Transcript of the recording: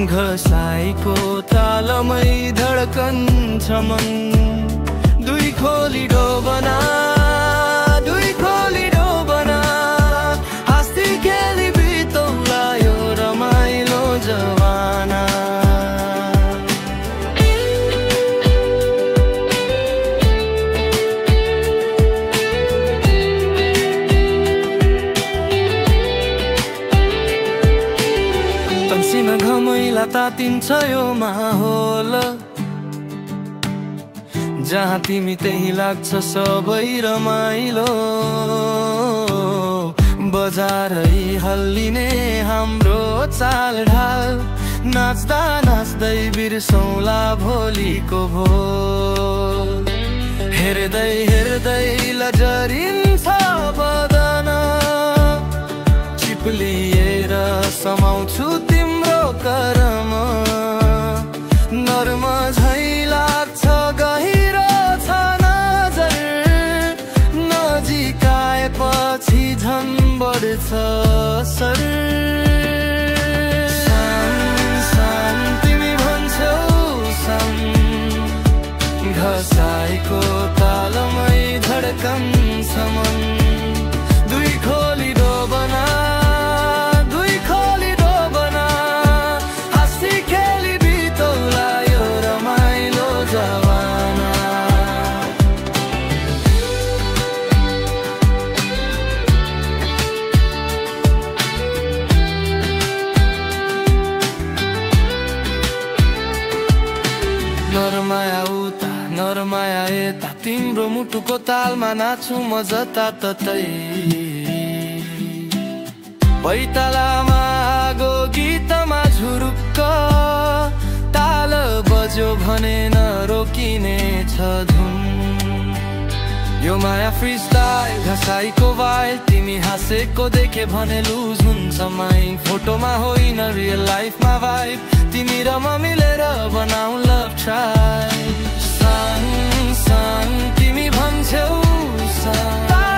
घसाइको तालमै धड्कन छ मन दुई खोली डोबना दुई खोली डोबना हाँस्दै खेली बितौला यो रमाइलो जवाना तन्सीमा घमैला तातिन्छ यो माहौल जहाँ तिमी त्यही लाग्छ सबै रमाइलो बजारै हल्लिने हाम्रो चालढाल नाच्दा नाच्दै बिर्सौला भोलिको भोल हेर्दै हेर्दै लजरिन्छ बदन चिप्लिएर समाउँछु तिम्रो करम नर्म झै लाग्छ गहिरो छ नजर नजिकाएपछि झन् बढ्छ सर सान तिमी भन्छौ सान घसाइको तालमै धड्कन छ मन दुई खोली डोबना नरमाया उता नरमाया यता तिम्रो मुटुको तालमा नाच्छु म जताततै पैतालामा आगो गीतमा झुरुक्क ताल बज्यो भने नरोकिने छ धुन यो माया फ्री स्टाइल घसाइको वाइल तिमी हाँसेको देखे भने लुज हुन्छ माइन्ड फोटोमा होइन रियल लाइफमा भाइब तिमी र म मिलेर बनाऊ लभ ट्राई सान सान तिमी भन्छौ सान